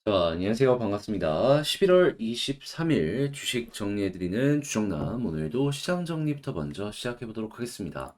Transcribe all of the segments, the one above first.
안녕하세요. 반갑습니다. 11월 23일 주식 정리해드리는 주정남. 오늘도 시장 정리부터 먼저 시작해보도록 하겠습니다.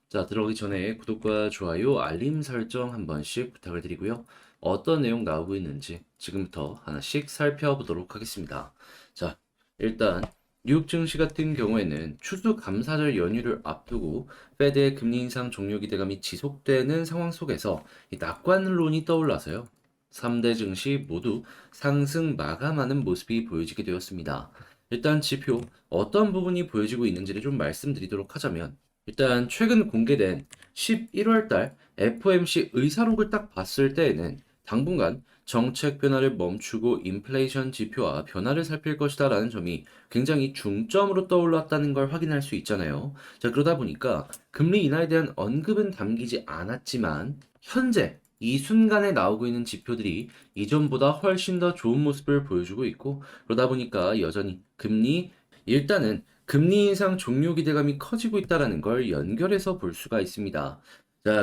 들어가기 전에 구독과 좋아요, 알림 설정 한 번씩 부탁을 드리고요. 어떤 내용 나오고 있는지 지금부터 하나씩 살펴보도록 하겠습니다. 자, 일단 뉴욕 증시 같은 경우에는 추수감사절 연휴를 앞두고 페드의 금리 인상 종료 기대감이 지속되는 상황 속에서 이 낙관론이 떠올라서요. 3대 증시 모두 상승 마감하는 모습이 보여지게 되었습니다. 일단 지표 어떤 부분이 보여지고 있는지를 좀 말씀드리도록 하자면 일단 최근 공개된 11월 달 FOMC 의사록을 딱 봤을 때에는 당분간 정책 변화를 멈추고 인플레이션 지표와 변화를 살필 것이다라는 점이 굉장히 중점으로 떠올랐다는 걸 확인할 수 있잖아요. 그러다 보니까 금리 인하에 대한 언급은 담기지 않았지만 현재 이 순간에 나오고 있는 지표들이 이전보다 훨씬 더 좋은 모습을 보여주고 있고 그러다 보니까 여전히 일단은 금리 인상 종료 기대감이 커지고 있다는 걸 연결해서 볼 수가 있습니다.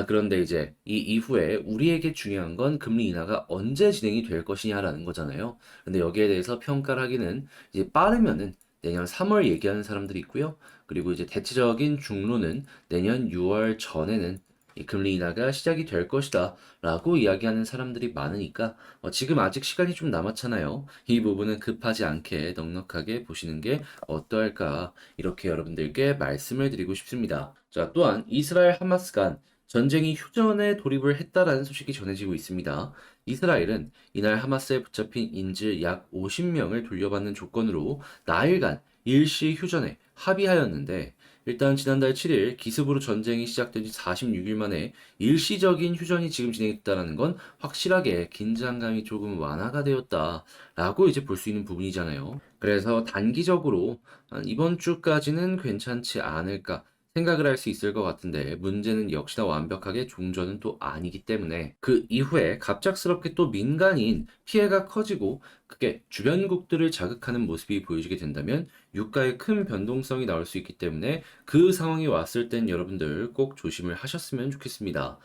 그런데 이제 이 이후에 우리에게 중요한 건 금리 인하가 언제 진행이 될 것이냐라는 거잖아요. 근데 여기에 대해서 평가를 하기는 이제 빠르면은 내년 3월 얘기하는 사람들이 있고요. 그리고 이제 대체적인 중로는 내년 6월 전에는 이 금리 인하가 시작이 될 것이다 라고 이야기하는 사람들이 많으니까 지금 아직 시간이 좀 남았잖아요. 이 부분은 급하지 않게 넉넉하게 보시는 게 어떠할까 이렇게 여러분들께 말씀을 드리고 싶습니다. 또한 이스라엘 하마스 간 전쟁이 휴전에 돌입을 했다라는 소식이 전해지고 있습니다. 이스라엘은 이날 하마스에 붙잡힌 인질 약 50명을 돌려받는 조건으로 나흘간 일시 휴전에 합의하였는데 일단 지난달 7일 기습으로 전쟁이 시작된 지 46일 만에 일시적인 휴전이 지금 진행됐다는 건 확실하게 긴장감이 조금 완화가 되었다라고 이제 볼 수 있는 부분이잖아요. 그래서 단기적으로 한 이번 주까지는 괜찮지 않을까 생각을 할 수 있을 것 같은데 문제는 역시나 완벽하게 종전은 또 아니기 때문에 그 이후에 갑작스럽게 또 민간인 피해가 커지고 그게 주변국들을 자극하는 모습이 보여지게 된다면 유가에 큰 변동성이 나올 수 있기 때문에 그 상황이 왔을 땐 여러분들 꼭 조심을 하셨으면 좋겠습니다.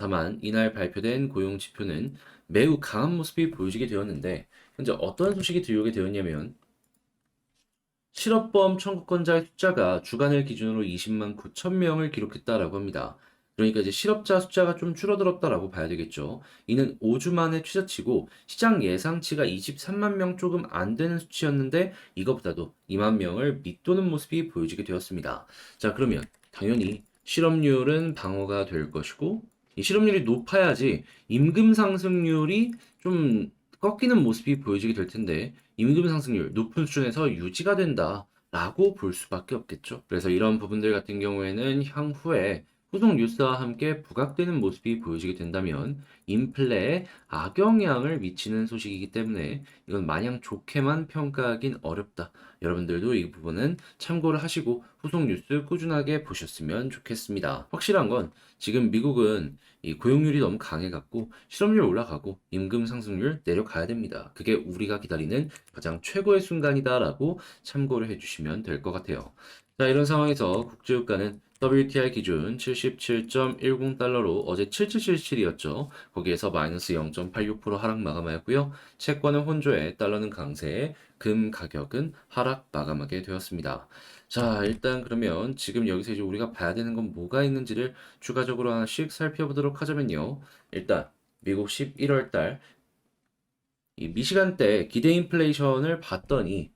다만 이날 발표된 고용 지표는 매우 강한 모습이 보여지게 되었는데 현재 어떤 소식이 들려오게 되었냐면 실업보험 청구권자의 숫자가 주간을 기준으로 20만 9천 명을 기록했다라고 합니다. 그러니까 이제 실업자 숫자가 좀 줄어들었다라고 봐야 되겠죠. 이는 5주 만에 최저치고 시장 예상치가 23만 명 조금 안 되는 수치였는데 이것보다도 2만 명을 밑도는 모습이 보여지게 되었습니다. 그러면 당연히 실업률은 방어가 될 것이고 이 실업률이 높아야지 임금 상승률이 좀 꺾이는 모습이 보여지게 될 텐데 임금 상승률 높은 수준에서 유지가 된다라고 볼 수밖에 없겠죠. 그래서 이런 부분들 같은 경우에는 향후에 후속 뉴스와 함께 부각되는 모습이 보여지게 된다면 인플레에 악영향을 미치는 소식이기 때문에 이건 마냥 좋게만 평가하긴 어렵다. 여러분들도 이 부분은 참고를 하시고 후속 뉴스 꾸준하게 보셨으면 좋겠습니다. 확실한 건 지금 미국은 이 고용률이 너무 강해갖고 실업률 올라가고 임금 상승률 내려가야 됩니다. 그게 우리가 기다리는 가장 최고의 순간이다라고 참고를 해주시면 될 것 같아요. 이런 상황에서 국제유가는 WTI 기준 77.10달러로 어제 7777이었죠. 거기에서 마이너스 0.86% 하락 마감하였고요. 채권은 혼조에 달러는 강세에 금 가격은 하락 마감하게 되었습니다. 일단 그러면 지금 여기서 이제 우리가 봐야 되는 건 뭐가 있는지를 추가적으로 하나씩 살펴보도록 하자면요. 일단 미국 11월 달 이 미시간대 기대 인플레이션을 봤더니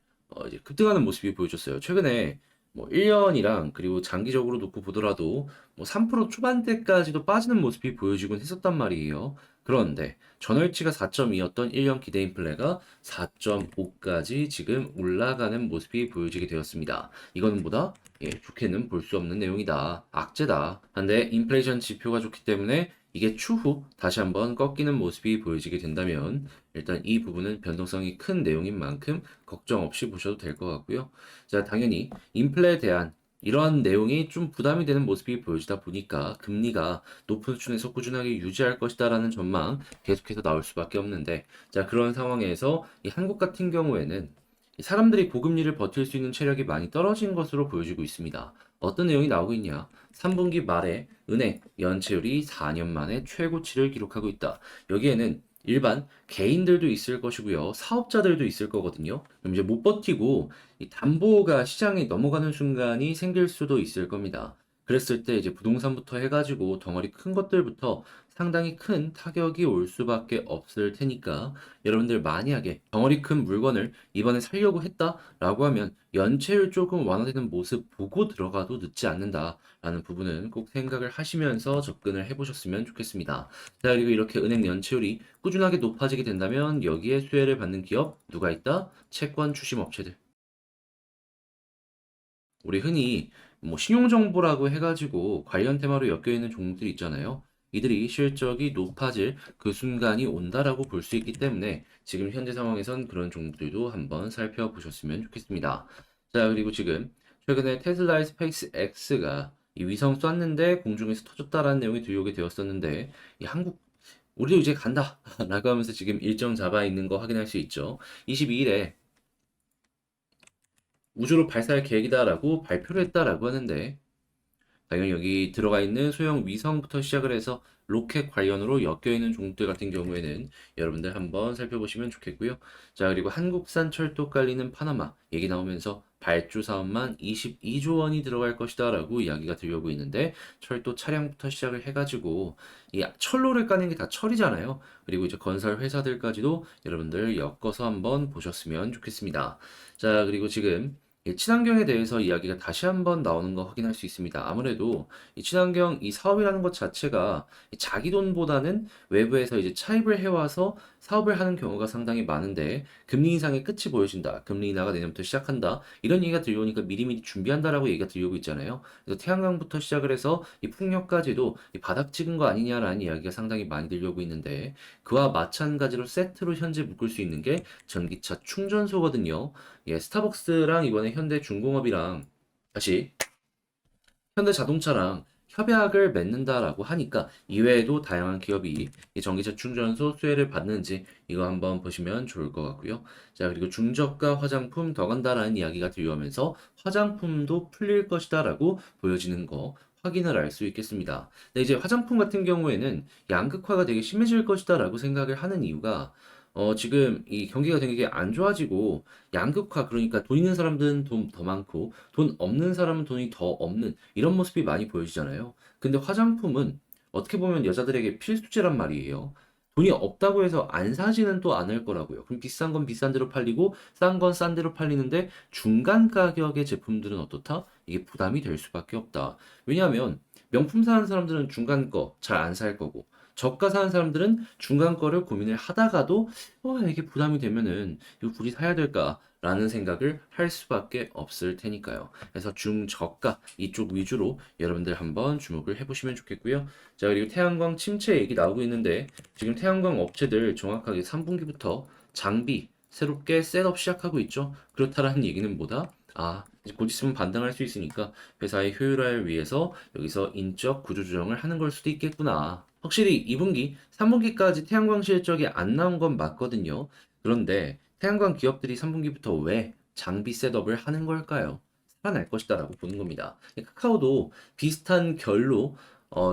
이제 급등하는 모습이 보여졌어요. 최근에 뭐 1년이랑 그리고 장기적으로 놓고 보더라도 뭐 3% 초반대까지도 빠지는 모습이 보여지곤 했었단 말이에요. 그런데 전월치가 4.2였던 1년 기대 인플레가 4.5까지 지금 올라가는 모습이 보여지게 되었습니다. 이거는 보다 좋게는 볼 수 없는 내용이다. 악재다. 근데 인플레이션 지표가 좋기 때문에 이게 추후 다시 한번 꺾이는 모습이 보여지게 된다면 일단 이 부분은 변동성이 큰 내용인 만큼 걱정 없이 보셔도 될 것 같고요. 당연히 인플레에 대한 이러한 내용이 좀 부담이 되는 모습이 보여지다 보니까 금리가 높은 수준에서 꾸준하게 유지할 것이다라는 전망 계속해서 나올 수밖에 없는데 그런 상황에서 이 한국 같은 경우에는 사람들이 고금리를 버틸 수 있는 체력이 많이 떨어진 것으로 보여지고 있습니다. 어떤 내용이 나오고 있냐? 3분기 말에 은행 연체율이 4년 만에 최고치를 기록하고 있다. 여기에는 일반 개인들도 있을 것이고요. 사업자들도 있을 거거든요. 그럼 이제 못 버티고 이 담보가 시장에 넘어가는 순간이 생길 수도 있을 겁니다. 그랬을 때 이제 부동산부터 해가지고 덩어리 큰 것들부터 상당히 큰 타격이 올 수밖에 없을 테니까 여러분들 만약에 덩어리 큰 물건을 이번에 살려고 했다라고 하면 연체율 조금 완화되는 모습 보고 들어가도 늦지 않는다라는 부분은 꼭 생각을 하시면서 접근을 해보셨으면 좋겠습니다. 자, 그리고 이렇게 은행 연체율이 꾸준하게 높아지게 된다면 여기에 수혜를 받는 기업 누가 있다? 채권 추심 업체들. 우리 흔히 뭐 신용정보라고 해가지고 관련 테마로 엮여있는 종목들이 있잖아요. 이들이 실적이 높아질 그 순간이 온다라고 볼 수 있기 때문에 지금 현재 상황에선 그런 종목들도 한번 살펴보셨으면 좋겠습니다. 자, 그리고 지금 최근에 테슬라의 스페이스 X가 이 위성 쐈는데 공중에서 터졌다라는 내용이 들려오게 되었었는데 이 한국 우리도 이제 간다 라고 하면서 지금 일정 잡아 있는 거 확인할 수 있죠. 22일에 우주로 발사할 계획이다라고 발표를 했다라고 하는데 당연히 여기 들어가 있는 소형 위성부터 시작을 해서 로켓 관련으로 엮여 있는 종목들 같은 경우에는 여러분들 한번 살펴보시면 좋겠고요. 자, 그리고 한국산 철도 깔리는 파나마 얘기 나오면서 발주 사업만 22조 원이 들어갈 것이다라고 이야기가 들려오고 있는데 철도 차량부터 시작을 해가지고 이 철로를 까는 게 다 철이잖아요. 그리고 이제 건설 회사들까지도 여러분들 엮어서 한번 보셨으면 좋겠습니다. 자, 그리고 지금 이 친환경에 대해서 이야기가 다시 한번 나오는 거 확인할 수 있습니다. 아무래도 이 친환경 이 사업이라는 것 자체가 자기 돈보다는 외부에서 이제 차입을 해와서 사업을 하는 경우가 상당히 많은데 금리 인상의 끝이 보여진다. 금리 인하가 내년부터 시작한다. 이런 얘기가 들려오니까 미리미리 준비한다라고 얘기가 들려오고 있잖아요. 그래서 태양광부터 시작을 해서 이 풍력까지도 이 바닥 찍은 거 아니냐라는 이야기가 상당히 많이 들려오고 있는데 그와 마찬가지로 세트로 현재 묶을 수 있는 게 전기차 충전소거든요. 예, 스타벅스랑 이번에 현대중공업이랑 다시 현대자동차랑 협약을 맺는다라고 하니까 이외에도 다양한 기업이 이 전기차 충전소 수혜를 받는지 이거 한번 보시면 좋을 것 같고요. 자, 그리고 중저가 화장품 더 간다라는 이야기가 들려오면서 화장품도 풀릴 것이다라고 보여지는 거 확인을 할 수 있겠습니다. 근데 이제 화장품 같은 경우에는 양극화가 되게 심해질 것이다라고 생각을 하는 이유가 지금 이 경기가 되게 안 좋아지고 양극화 그러니까 돈 있는 사람들은 돈 더 많고 돈 없는 사람은 돈이 더 없는 이런 모습이 많이 보여지잖아요. 근데 화장품은 어떻게 보면 여자들에게 필수제란 말이에요. 돈이 없다고 해서 안 사지는 또 않을 거라고요. 그럼 비싼 건 비싼 대로 팔리고 싼 건 싼 대로 팔리는데 중간 가격의 제품들은 어떻다? 이게 부담이 될 수밖에 없다. 왜냐하면 명품 사는 사람들은 중간 거 잘 안 살 거고 저가 사는 사람들은 중간 거를 고민을 하다가도 이게 부담이 되면은 이거 굳이 사야 될까라는 생각을 할 수밖에 없을 테니까요. 그래서 중저가 이쪽 위주로 여러분들 한번 주목을 해보시면 좋겠고요. 자, 그리고 태양광 침체 얘기 나오고 있는데 지금 태양광 업체들 정확하게 3분기부터 장비 새롭게 셋업 시작하고 있죠. 그렇다라는 얘기는 뭐다? 이제 곧 있으면 반등할 수 있으니까 회사의 효율화를 위해서 여기서 인적 구조 조정을 하는 걸 수도 있겠구나. 확실히 2분기, 3분기까지 태양광 실적이 안 나온 건 맞거든요. 그런데 태양광 기업들이 3분기부터 왜 장비 셋업을 하는 걸까요? 살아날 것이다라고 보는 겁니다. 카카오도 비슷한 결로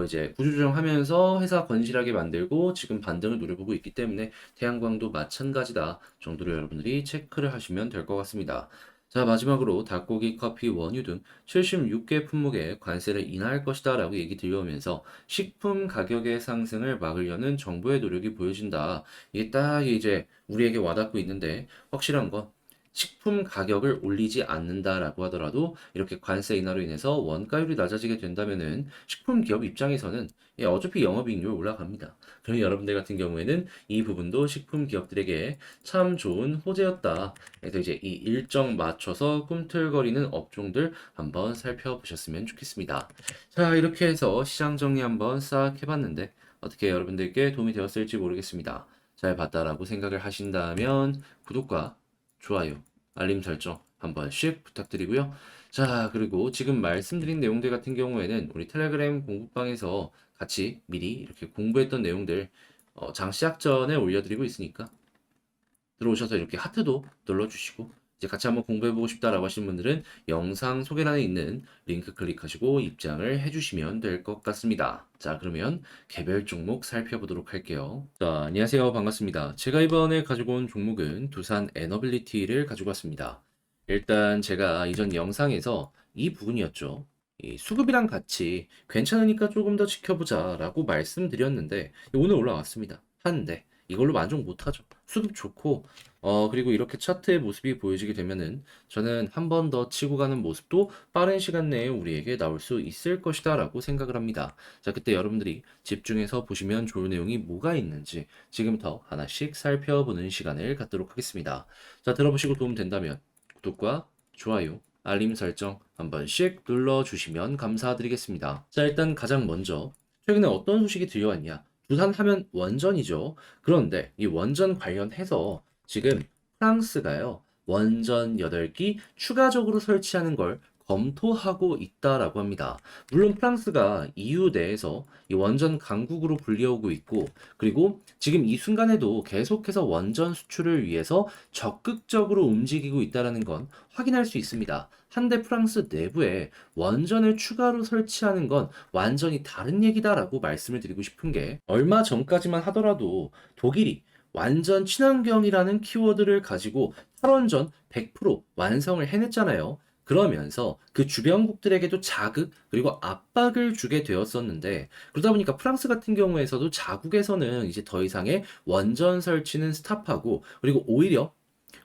이제 구조조정하면서 회사 건실하게 만들고 지금 반등을 노려보고 있기 때문에 태양광도 마찬가지다 정도로 여러분들이 체크를 하시면 될 것 같습니다. 자, 마지막으로 닭고기, 커피, 원유 등 76개 품목에 관세를 인하할 것이다 라고 얘기 들려오면서 식품 가격의 상승을 막으려는 정부의 노력이 보여진다. 이게 딱 이제 우리에게 와닿고 있는데 확실한 건 식품 가격을 올리지 않는다라고 하더라도 이렇게 관세 인하로 인해서 원가율이 낮아지게 된다면은 식품 기업 입장에서는 어차피 영업이익률 올라갑니다. 그럼 여러분들 같은 경우에는 이 부분도 식품 기업들에게 참 좋은 호재였다. 그래서 이제 이 일정 맞춰서 꿈틀거리는 업종들 한번 살펴보셨으면 좋겠습니다. 자, 이렇게 해서 시장 정리 한번 싹 해봤는데 어떻게 여러분들께 도움이 되었을지 모르겠습니다. 잘 봤다라고 생각을 하신다면 구독과 좋아요, 알림 설정 한 번씩 부탁드리고요. 자, 그리고 지금 말씀드린 내용들 같은 경우에는 우리 텔레그램 공부방에서 같이 미리 이렇게 공부했던 내용들 장 시작 전에 올려드리고 있으니까 들어오셔서 이렇게 하트도 눌러주시고 이제 같이 한번 공부해보고 싶다라고 하시는 분들은 영상 소개란에 있는 링크 클릭하시고 입장을 해주시면 될 것 같습니다. 자, 그러면 개별 종목 살펴보도록 할게요. 자, 안녕하세요. 반갑습니다. 제가 이번에 가지고 온 종목은 두산 에너빌리티를 가지고 왔습니다. 일단 제가 이전 영상에서 이 부분이었죠. 이 수급이랑 같이 괜찮으니까 조금 더 지켜보자 라고 말씀드렸는데 오늘 올라왔습니다. 한데 이걸로 만족 못하죠. 수급 좋고 그리고 이렇게 차트의 모습이 보여지게 되면은 저는 한 번 더 치고 가는 모습도 빠른 시간 내에 우리에게 나올 수 있을 것이다 라고 생각을 합니다. 자, 그때 여러분들이 집중해서 보시면 좋은 내용이 뭐가 있는지 지금부터 하나씩 살펴보는 시간을 갖도록 하겠습니다. 자, 들어보시고 도움 된다면 구독과 좋아요, 알림 설정 한 번씩 눌러주시면 감사드리겠습니다. 자, 일단 가장 먼저 최근에 어떤 소식이 들려왔냐? 두산 하면 원전이죠. 그런데 이 원전 관련해서 지금 프랑스가요, 원전 8기 추가적으로 설치하는 걸 검토하고 있다라고 합니다. 물론 프랑스가 EU 내에서 이 원전 강국으로 불리우고 있고, 그리고 지금 이 순간에도 계속해서 원전 수출을 위해서 적극적으로 움직이고 있다는 건 확인할 수 있습니다. 한데 프랑스 내부에 원전을 추가로 설치하는 건 완전히 다른 얘기다라고 말씀을 드리고 싶은 게 얼마 전까지만 하더라도 독일이 완전 친환경이라는 키워드를 가지고 탈원전 100% 완성을 해냈잖아요. 그러면서 그 주변국들에게도 자극 그리고 압박을 주게 되었었는데 그러다 보니까 프랑스 같은 경우에서도 자국에서는 이제 더 이상의 원전 설치는 스탑하고 그리고 오히려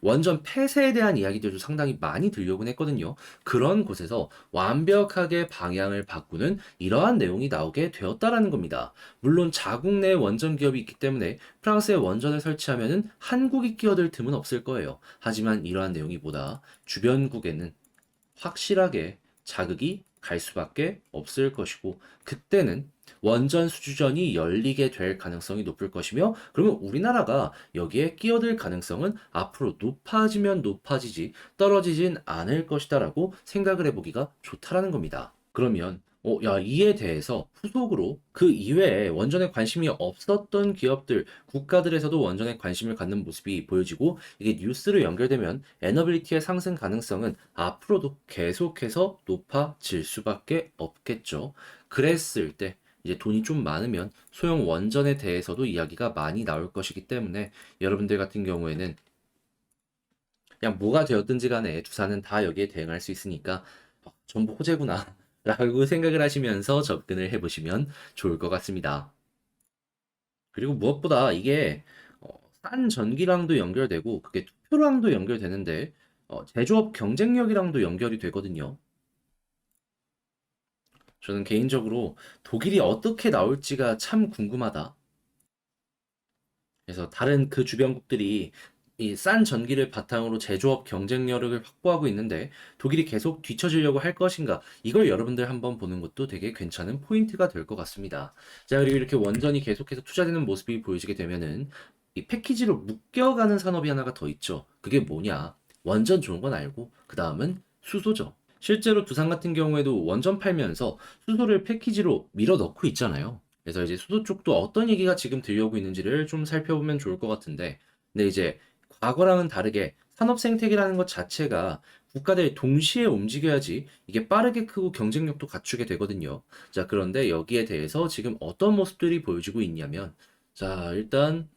원전 폐쇄에 대한 이야기들도 상당히 많이 들려오곤 했거든요. 그런 곳에서 완벽하게 방향을 바꾸는 이러한 내용이 나오게 되었다라는 겁니다. 물론 자국 내 원전 기업이 있기 때문에 프랑스에 원전을 설치하면은 한국이 끼어들 틈은 없을 거예요. 하지만 이러한 내용이 보다 주변국에는 확실하게 자극이 갈 수밖에 없을 것이고 그때는 원전 수주전이 열리게 될 가능성이 높을 것이며 그러면 우리나라가 여기에 끼어들 가능성은 앞으로 높아지면 높아지지 떨어지진 않을 것이다라고 생각을 해보기가 좋다라는 겁니다. 그러면 야, 이에 대해서 후속으로 그 이외에 원전에 관심이 없었던 기업들, 국가들에서도 원전에 관심을 갖는 모습이 보여지고 이게 뉴스로 연결되면 에너빌리티의 상승 가능성은 앞으로도 계속해서 높아질 수밖에 없겠죠. 그랬을 때 이제 돈이 좀 많으면 소형 원전에 대해서도 이야기가 많이 나올 것이기 때문에 여러분들 같은 경우에는 그냥 뭐가 되었든지 간에 두산은 다 여기에 대응할 수 있으니까 전부 호재구나 라고 생각을 하시면서 접근을 해보시면 좋을 것 같습니다. 그리고 무엇보다 이게 싼 전기랑도 연결되고 그게 투표랑도 연결되는데 제조업 경쟁력이랑도 연결이 되거든요. 저는 개인적으로 독일이 어떻게 나올지가 참 궁금하다. 그래서 다른 그 주변국들이 이 싼 전기를 바탕으로 제조업 경쟁력을 확보하고 있는데 독일이 계속 뒤처지려고 할 것인가? 이걸 여러분들 한번 보는 것도 되게 괜찮은 포인트가 될 것 같습니다. 자, 그리고 이렇게 원전이 계속해서 투자되는 모습이 보여지게 되면은 이 패키지로 묶여가는 산업이 하나가 더 있죠. 그게 뭐냐? 원전 좋은 건 알고 그 다음은 수소죠. 실제로 두산 같은 경우에도 원전 팔면서 수소를 패키지로 밀어 넣고 있잖아요. 그래서 이제 수소 쪽도 어떤 얘기가 지금 들려오고 있는지를 좀 살펴보면 좋을 것 같은데, 근데 이제 과거랑은 다르게 산업 생태계라는 것 자체가 국가들이 동시에 움직여야지 이게 빠르게 크고 경쟁력도 갖추게 되거든요. 자, 그런데 여기에 대해서 지금 어떤 모습들이 보여지고 있냐면, 자, 일단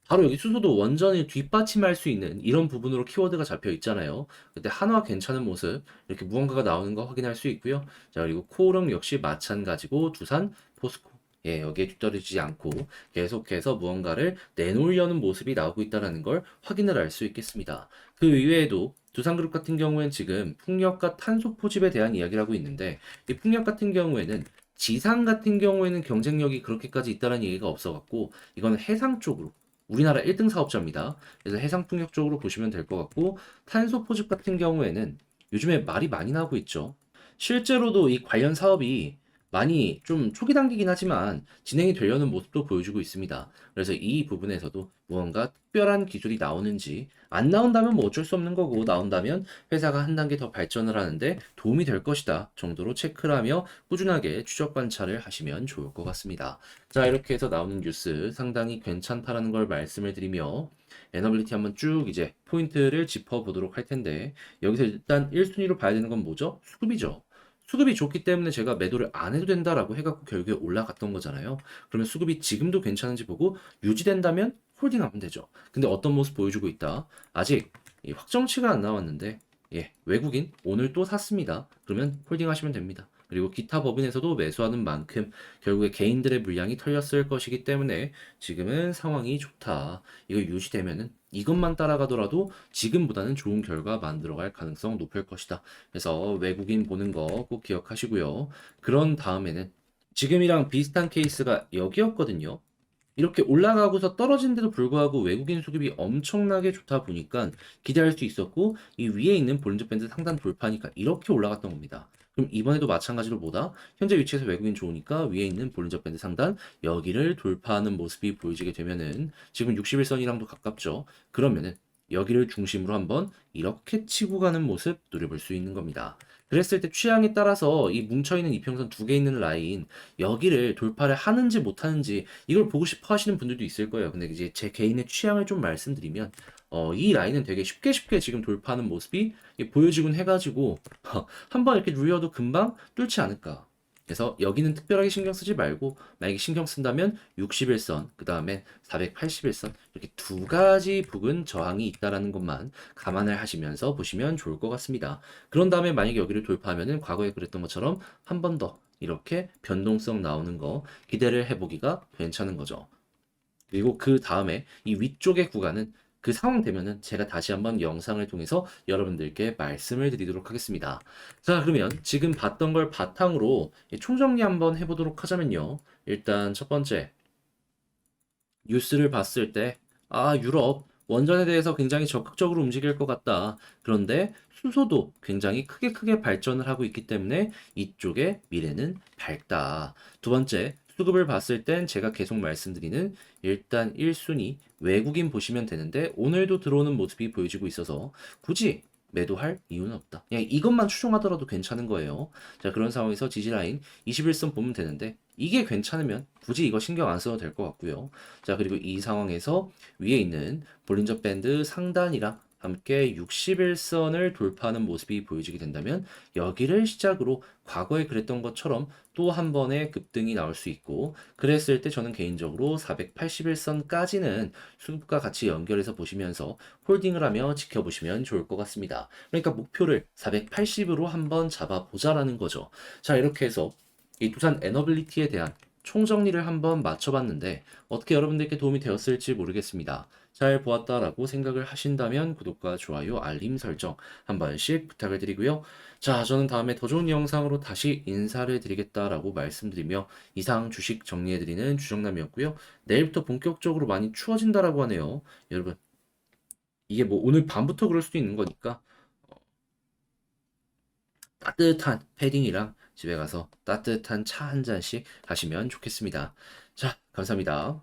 바로 여기 수소도 원전을 뒷받침할 수 있는 이런 부분으로 키워드가 잡혀 있잖아요. 근데 한화 괜찮은 모습, 이렇게 무언가가 나오는 거 확인할 수 있고요. 자, 그리고 코오롱 역시 마찬가지고 두산, 포스코. 예, 여기에 뒤떨어지지 않고 계속해서 무언가를 내놓으려는 모습이 나오고 있다는 걸 확인을 할 수 있겠습니다. 그 이외에도 두산그룹 같은 경우에는 지금 풍력과 탄소 포집에 대한 이야기를 하고 있는데 이 풍력 같은 경우에는 지상 같은 경우에는 경쟁력이 그렇게까지 있다는 얘기가 없어갖고 이거는 해상 쪽으로 우리나라 1등 사업자입니다. 그래서 해상 풍력 쪽으로 보시면 될 것 같고 탄소 포집 같은 경우에는 요즘에 말이 많이 나오고 있죠. 실제로도 이 관련 사업이 많이 좀 초기 단계긴 하지만 진행이 되려는 모습도 보여주고 있습니다. 그래서 이 부분에서도 무언가 특별한 기술이 나오는지, 안 나온다면 뭐 어쩔 수 없는 거고, 나온다면 회사가 한 단계 더 발전을 하는데 도움이 될 것이다 정도로 체크를 하며 꾸준하게 추적 관찰을 하시면 좋을 것 같습니다. 자, 이렇게 해서 나오는 뉴스 상당히 괜찮다라는 걸 말씀을 드리며 에너빌리티 한번 쭉 이제 포인트를 짚어보도록 할 텐데, 여기서 일단 1순위로 봐야 되는 건 뭐죠? 수급이죠. 수급이 좋기 때문에 제가 매도를 안 해도 된다라고 해갖고 결국에 올라갔던 거잖아요. 그러면 수급이 지금도 괜찮은지 보고 유지된다면 홀딩하면 되죠. 근데 어떤 모습 보여주고 있다? 아직 이 확정치가 안 나왔는데, 예, 외국인 오늘 또 샀습니다. 그러면 홀딩하시면 됩니다. 그리고 기타 법인에서도 매수하는 만큼 결국에 개인들의 물량이 털렸을 것이기 때문에 지금은 상황이 좋다. 이거 유지되면은 이것만 따라가더라도 지금보다는 좋은 결과 만들어갈 가능성 높을 것이다. 그래서 외국인 보는 거 꼭 기억하시고요. 그런 다음에는 지금이랑 비슷한 케이스가 여기였거든요. 이렇게 올라가고서 떨어진데도 불구하고 외국인 수급이 엄청나게 좋다 보니까 기대할 수 있었고, 이 위에 있는 볼린저 밴드 상단 돌파니까 이렇게 올라갔던 겁니다. 그럼 이번에도 마찬가지로 뭐다? 현재 위치에서 외국인 좋으니까 위에 있는 볼린저 밴드 상단 여기를 돌파하는 모습이 보여지게 되면은 지금 61선이랑도 가깝죠. 그러면은 여기를 중심으로 한번 이렇게 치고 가는 모습 노려볼 수 있는 겁니다. 그랬을 때 취향에 따라서 이 뭉쳐있는 이평선 두 개 있는 라인 여기를 돌파를 하는지 못하는지 이걸 보고 싶어 하시는 분들도 있을 거예요. 근데 이제 제 개인의 취향을 좀 말씀드리면, 이 라인은 되게 쉽게 쉽게 지금 돌파하는 모습이 보여지곤 해가지고, 한번 이렇게 눌려도 금방 뚫지 않을까. 그래서 여기는 특별하게 신경 쓰지 말고, 만약에 신경 쓴다면 61선, 그 다음에 481선, 이렇게 두 가지 부근 저항이 있다라는 것만 감안을 하시면서 보시면 좋을 것 같습니다. 그런 다음에 만약에 여기를 돌파하면은 과거에 그랬던 것처럼 한 번 더 이렇게 변동성 나오는 거 기대를 해보기가 괜찮은 거죠. 그리고 그 다음에 이 위쪽의 구간은 그 상황 되면은 제가 다시 한번 영상을 통해서 여러분들께 말씀을 드리도록 하겠습니다. 자, 그러면 지금 봤던 걸 바탕으로 총정리 한번 해보도록 하자면요. 일단 첫 번째, 뉴스를 봤을 때, 유럽 원전에 대해서 굉장히 적극적으로 움직일 것 같다. 그런데 수소도 굉장히 크게 발전을 하고 있기 때문에 이쪽의 미래는 밝다. 두 번째, 수급을 봤을 땐 제가 계속 말씀드리는 일단 1순위 외국인 보시면 되는데 오늘도 들어오는 모습이 보여지고 있어서 굳이 매도할 이유는 없다. 그냥 이것만 추종하더라도 괜찮은 거예요. 자, 그런 상황에서 지지라인 21선 보면 되는데 이게 괜찮으면 굳이 이거 신경 안 써도 될 것 같고요. 자, 그리고 이 상황에서 위에 있는 볼린저 밴드 상단이랑 함께 61선을 돌파하는 모습이 보여지게 된다면 여기를 시작으로 과거에 그랬던 것처럼 또 한 번의 급등이 나올 수 있고, 그랬을 때 저는 개인적으로 481선까지는 수급과 같이 연결해서 보시면서 홀딩을 하며 지켜보시면 좋을 것 같습니다. 그러니까 목표를 480으로 한번 잡아보자라는 거죠. 자, 이렇게 해서 이 두산 에너빌리티에 대한 총정리를 한번 맞춰봤는데 어떻게 여러분들께 도움이 되었을지 모르겠습니다. 잘 보았다라고 생각을 하신다면 구독과 좋아요, 알림 설정 한 번씩 부탁을 드리고요. 자, 저는 다음에 더 좋은 영상으로 다시 인사를 드리겠다라고 말씀드리며 이상 주식 정리해드리는 주정남이었고요. 내일부터 본격적으로 많이 추워진다라고 하네요. 여러분, 이게 뭐 오늘 밤부터 그럴 수도 있는 거니까 따뜻한 패딩이랑 집에 가서 따뜻한 차 한 잔씩 하시면 좋겠습니다. 자, 감사합니다.